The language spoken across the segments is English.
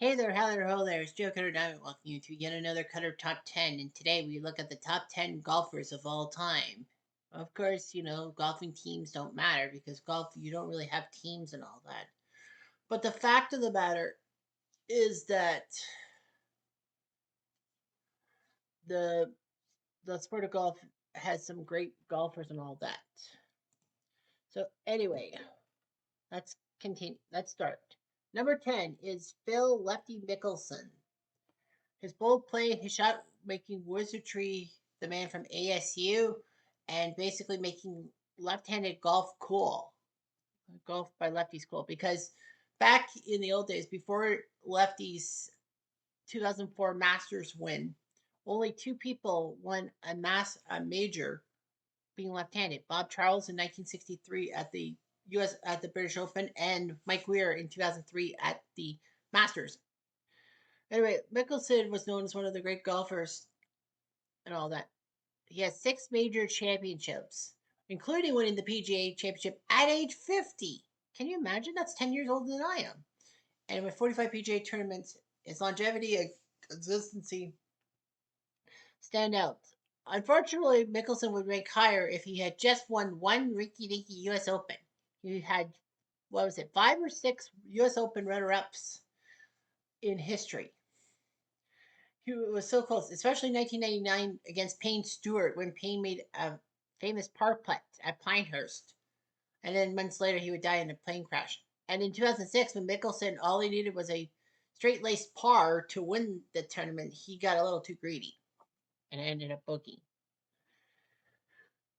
Hey there, hello there. It's Joe Cutter Diamond welcoming you to yet another Cutter Top 10. And today we look at the top 10 golfers of all time. Of course, golfing teams don't matter because golf, you don't really have teams and all that. But the fact of the matter is that the the sport of golf has some great golfers and all that. So anyway, let's continue. Let's start. Number 10 is Phil Lefty Mickelson. His bold play, his shot making wizardry, the man from ASU, and basically making left-handed golf cool. Golf by lefties cool because back in the old days, before lefties' 2004 Masters win, only two people won a major being left-handed. Bob Charles in 1963 at the U.S. at the British Open, and Mike Weir in 2003 at the Masters. Anyway, Mickelson was known as one of the great golfers and all that. He has six major championships, including winning the PGA Championship at age 50. Can you imagine? That's 10 years older than I am. And with 45 PGA tournaments, his longevity and consistency stand out. Unfortunately, Mickelson would rank higher if he had just won one rinky dinky US Open. He had, what was it, five or six US Open runner ups in history. He was so close, especially 1999 against Payne Stewart when Payne made a famous par putt at Pinehurst. And then months later, he would die in a plane crash. And in 2006, when Mickelson, all he needed was a straight laced par to win the tournament, he got a little too greedy and ended up booking.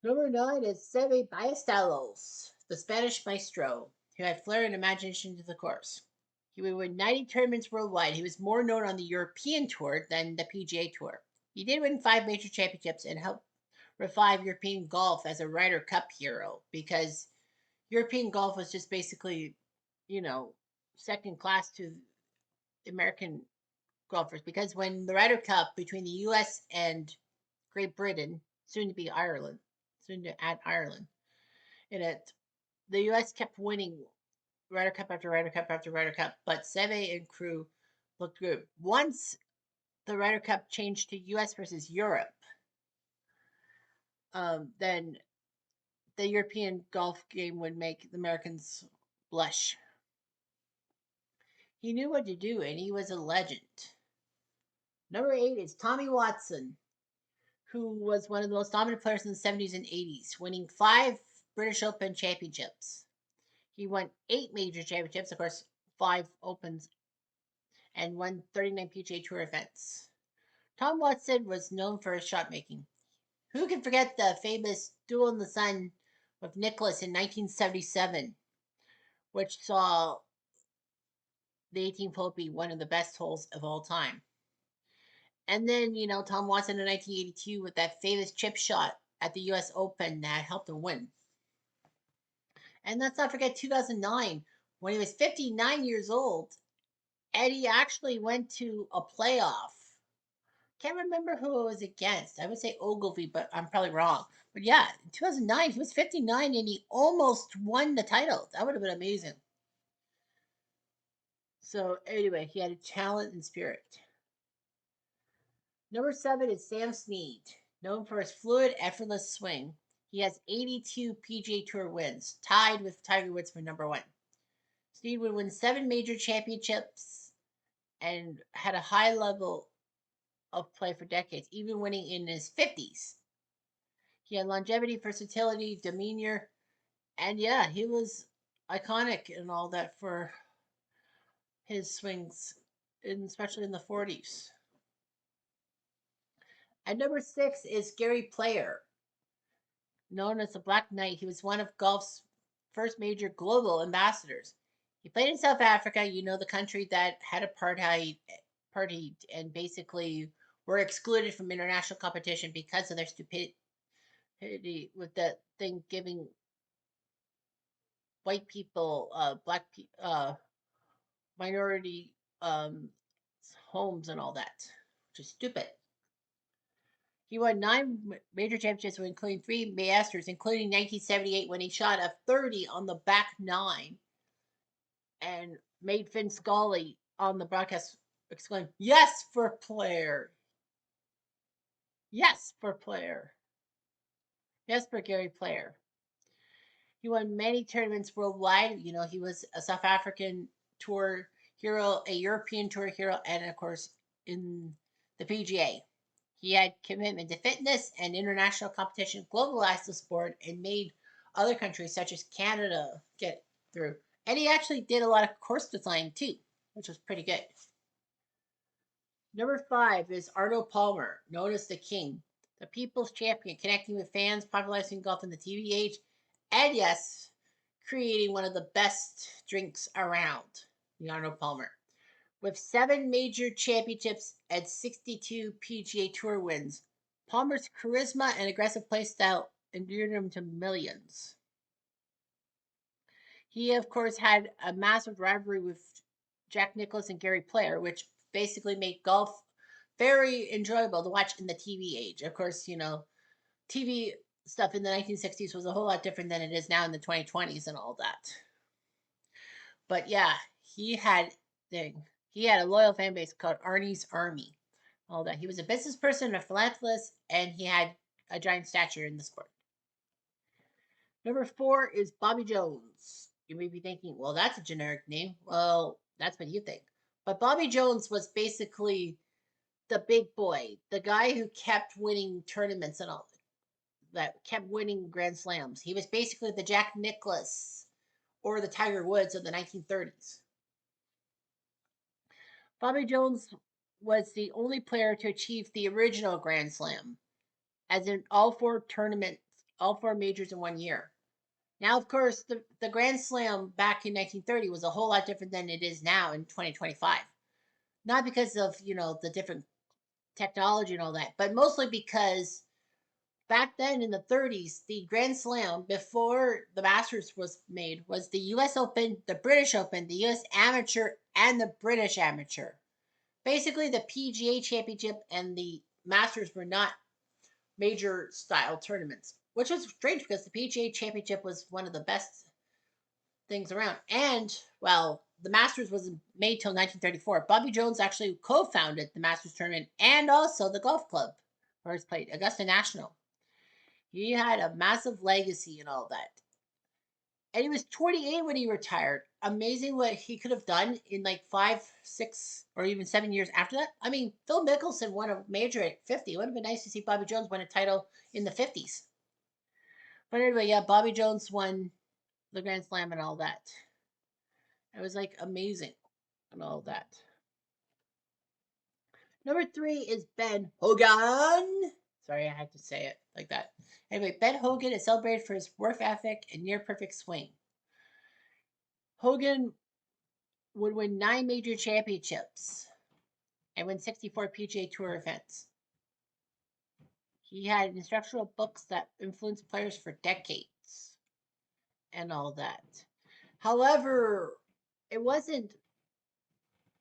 Number 9 is Seve Ballesteros, the Spanish maestro, who had flair and imagination to the course. He would win 90 tournaments worldwide. He was more known on the European Tour than the PGA Tour. He did win five major championships and helped revive European golf as a Ryder Cup hero because European golf was just basically, you know, second class to American golfers. Because when the Ryder Cup between the U.S. and Great Britain, soon to be Ireland, soon to add Ireland in it, the U.S. kept winning Ryder Cup after Ryder Cup after Ryder Cup, but Seve and crew looked good. Once the Ryder Cup changed to U.S. versus Europe, then the European golf game would make the Americans blush. He knew what to do, and he was a legend. Number 8 is Tommy Watson, who was one of the most dominant players in the 70s and 80s, winning five British Open championships. He won eight major championships, of course, five Opens, and won 39 PGA Tour events. Tom Watson was known for his shot making. Who can forget the famous Duel in the Sun with Nicklaus in 1977, which saw the 18th hole be one of the best holes of all time? And then, Tom Watson in 1982 with that famous chip shot at the US Open that helped him win. And let's not forget 2009 when he was 59 years old and he actually went to a playoff. Can't remember who it was against. I would say Ogilvy, but I'm probably wrong. But yeah, in 2009, he was 59 and he almost won the title. That would have been amazing. So, anyway, he had a talent and spirit. Number 7 is Sam Snead, known for his fluid, effortless swing. He has 82 PGA Tour wins, tied with Tiger Woods for number 1. Snead would win 7 major championships and had a high level of play for decades, even winning in his 50s. He had longevity, versatility, demeanor, and yeah, he was iconic and all that for his swings, especially in the 40s. At number 6 is Gary Player, known as the Black Knight. He was one of golf's first major global ambassadors. He played in South Africa, the country that had apartheid and basically were excluded from international competition because of their stupidity with the thing giving white people, minority homes and all that, which is stupid. He won 9 major championships, including 3 Masters, including 1978 when he shot a 30 on the back nine and made Finn Scully on the broadcast exclaimed, "Yes for player. Yes for player. Yes for Gary Player." He won many tournaments worldwide. You know, he was a South African tour hero, a European tour hero, and of course in the PGA. He had commitment to fitness and international competition, globalized the sport, and made other countries such as Canada get through. And he actually did a lot of course design too, which was pretty good. Number 5 is Arnold Palmer, known as the King, the people's champion, connecting with fans, popularizing golf in the TV age, and yes, creating one of the best drinks around, the Arnold Palmer. With 7 major championships and 62 PGA Tour wins, Palmer's charisma and aggressive play style endeared him to millions. He, of course, had a massive rivalry with Jack Nicklaus and Gary Player, which basically made golf very enjoyable to watch in the TV age. Of course, you know, TV stuff in the 1960s was a whole lot different than it is now in the 2020s and all that. But yeah, he had he had a loyal fan base called Arnie's Army. All that. He was a business person, a philanthropist, and he had a giant stature in the sport. Number 4 is Bobby Jones. You may be thinking, well, that's a generic name. Well, that's what you think. But Bobby Jones was basically the big boy, the guy who kept winning tournaments and all that, kept winning Grand Slams. He was basically the Jack Nicklaus or the Tiger Woods of the 1930s. Bobby Jones was the only player to achieve the original Grand Slam, as in all 4 tournaments, all 4 majors in 1 year. Now, of course, the Grand Slam back in 1930 was a whole lot different than it is now in 2025. Not because of, you know, the different technology and all that, but mostly because back then in the 30s, the Grand Slam before the Masters was made was the US Open, the British Open, the US Amateur, and the British Amateur. Basically, the PGA Championship and the Masters were not major style tournaments, which was strange because the PGA Championship was one of the best things around. And, well, the Masters wasn't made till 1934. Bobby Jones actually co founded the Masters tournament and also the golf club where he's played, Augusta National. He had a massive legacy and all that. And he was 28 when he retired. Amazing what he could have done in like 5, 6, or even 7 years after that. I mean, Phil Mickelson won a major at 50. It would have been nice to see Bobby Jones win a title in the 50s. But anyway, yeah, Bobby Jones won the Grand Slam and all that. It was like amazing and all that. Number 3 is Ben Hogan. Sorry, I had to say it like that. Anyway, Ben Hogan is celebrated for his work ethic and near perfect swing. Hogan would win 9 major championships and win 64 PGA Tour events. He had instructional books that influenced players for decades and all that. However, it wasn't,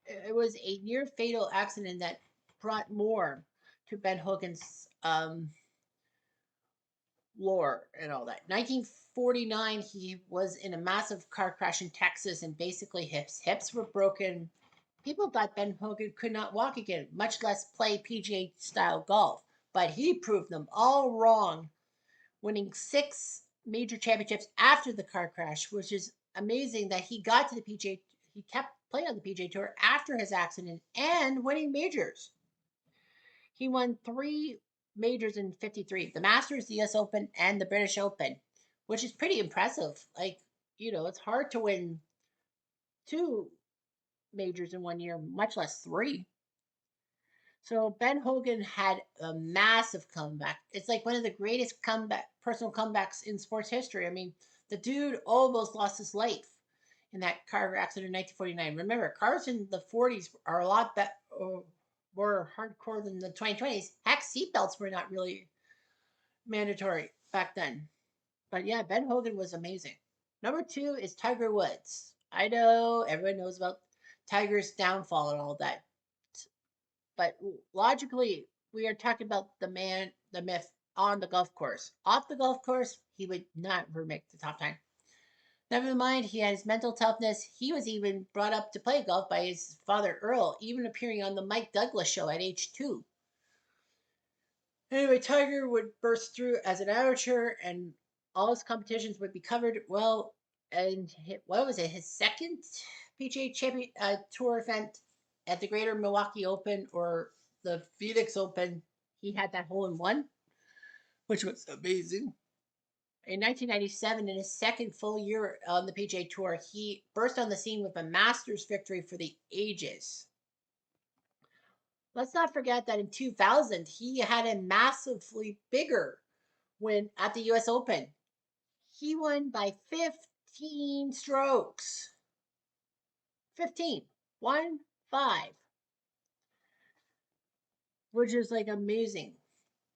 it was a near fatal accident that brought more to Ben Hogan's lore and all that. 1949, he was in a massive car crash in Texas, and basically his hips were broken. People thought Ben Hogan could not walk again, much less play PGA style golf. But he proved them all wrong, winning 6 major championships after the car crash, which is amazing that he got to the PGA. He kept playing on the PGA Tour after his accident and winning majors. He won 3 majors in 53, the Masters, the US Open, and the British Open, which is pretty impressive. Like, you know, it's hard to win 2 majors in 1 year, much less 3. So Ben Hogan had a massive comeback. It's like one of the greatest personal comebacks in sports history. I mean, the dude almost lost his life in that car accident in 1949. Remember, cars in the 40s are a lot more hardcore than the 2020s. Heck, seatbelts were not really mandatory back then. But yeah, Ben Hogan was amazing. Number 2 is Tiger Woods. I know everyone knows about Tiger's downfall and all that. But logically, we are talking about the man, the myth on the golf course. Off the golf course, he would not ever make the top 10. Never mind, he had his mental toughness. He was even brought up to play golf by his father Earl, even appearing on the Mike Douglas show at age 2. Anyway, Tiger would burst through as an amateur, and all his competitions would be covered well. And what was it? His second PGA Champion Tour event at the Greater Milwaukee Open or the Phoenix Open, he had that hole in one, which was amazing. In 1997, in his second full year on the PGA Tour, he burst on the scene with a Masters victory for the ages. Let's not forget that in 2000, he had a massively bigger win at the US Open. He won by 15 strokes. 15. 1 5. Which is like amazing.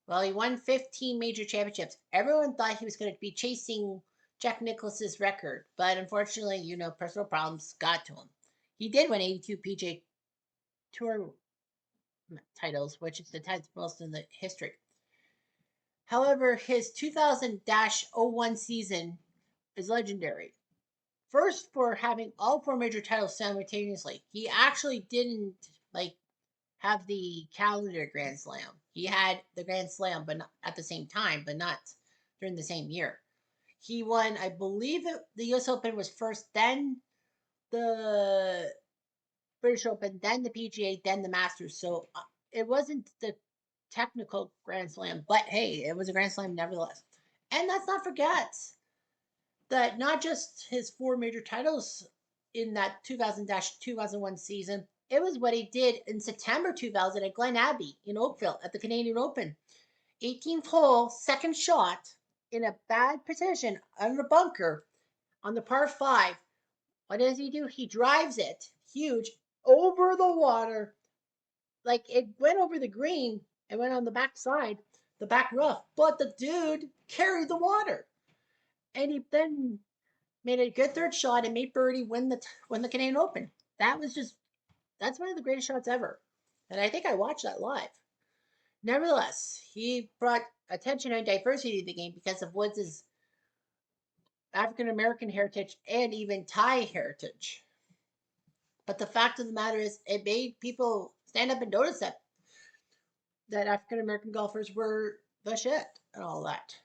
Well, he won 15 major championships. Everyone thought he was going to be chasing Jack Nicklaus's record, but unfortunately, personal problems got to him. He did win 82 PGA Tour titles, which is the 10th most in the history. However, his 2000-01 season is legendary. First, for having all 4 major titles simultaneously. He actually didn't have the calendar Grand Slam. He had the Grand Slam, but not at the same time, but not during the same year. He won, I believe, the U.S. Open was first, then the British Open, then the PGA, then the Masters. So it wasn't the technical Grand Slam, but hey, it was a Grand Slam nevertheless. And let's not forget that not just his 4 major titles in that 2000-2001 season, it was what he did in September 2000 at Glen Abbey in Oakville at the Canadian Open. 18th hole, second shot in a bad position under the bunker on the par 5. What does he do? He drives it huge over the water. Like it went over the green and went on the back side, the back rough, but the dude carried the water. And he then made a good third shot and made birdie win the Canadian Open. That's one of the greatest shots ever. And I think I watched that live. Nevertheless, he brought attention and diversity to the game because of Woods' African American heritage and even Thai heritage. But the fact of the matter is, it made people stand up and notice that African American golfers were the shit and all that.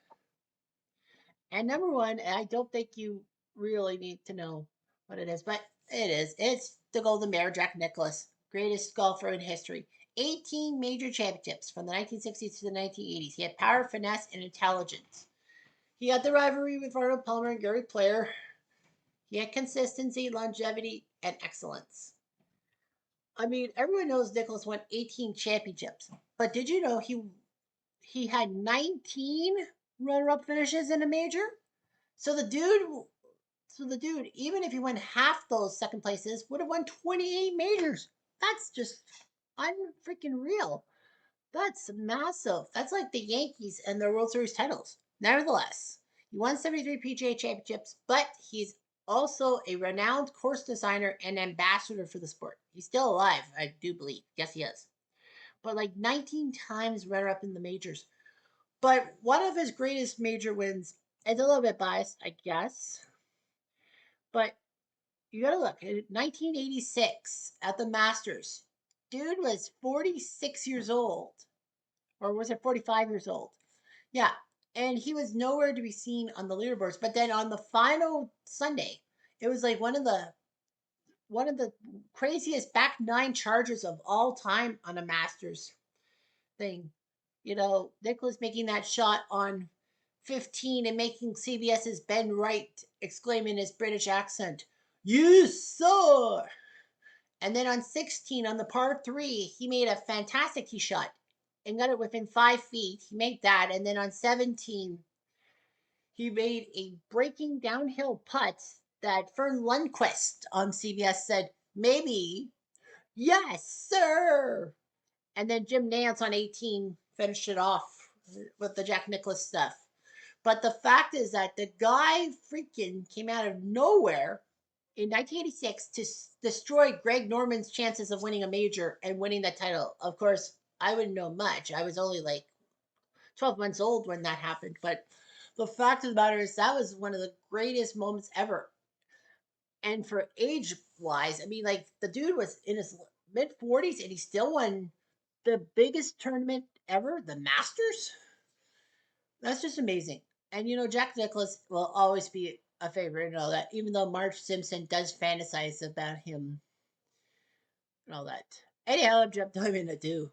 And number one, I don't think you really need to know what it is, but it is. It's the Golden Bear, Jack Nicklaus, greatest golfer in history. 18 major championships from the 1960s to the 1980s. He had power, finesse, and intelligence. He had the rivalry with Arnold Palmer and Gary Player. He had consistency, longevity, and excellence. I mean, everyone knows Nicklaus won 18 championships, but did you know he had 19 runner-up finishes in a major? So the dude, even if he won half those second places, would have won 28 majors. That's just unfreaking real. That's massive. That's like the Yankees and their World Series titles. Nevertheless, he won 73 PGA championships, but he's also a renowned course designer and ambassador for the sport. He's still alive, I do believe. Yes, he is. But like 19 times runner up in the majors. But one of his greatest major wins, it's a little bit biased, I guess. But you gotta look. In 1986 at the Masters, dude was 46 years old. Or was it 45 years old? Yeah. And he was nowhere to be seen on the leaderboards. But then on the final Sunday, it was like one of the craziest back 9 charges of all time on a Masters thing. Nicklaus making that shot on 15 and making CBS's Ben Wright exclaim in his British accent, "Yes, sir!" And then on 16, on the par 3, he made a fantastic tee shot and got it within 5 feet. He made that. And then on 17, he made a breaking downhill putt that Fern Lundquist on CBS said, maybe, yes, sir. And then Jim Nance on 18 finished it off with the Jack Nicklaus stuff. But the fact is that the guy freaking came out of nowhere in 1986 to destroy Greg Norman's chances of winning a major and winning that title. Of course, I wouldn't know much. I was only like 12 months old when that happened. But the fact of the matter is that was one of the greatest moments ever. And for age wise, I mean, like the dude was in his mid 40s and he still won the biggest tournament ever, the Masters. That's just amazing. And Jack Nicklaus will always be a favorite and all that, even though Marge Simpson does fantasize about him and all that. Anyhow, I'm jumped I'm in a do.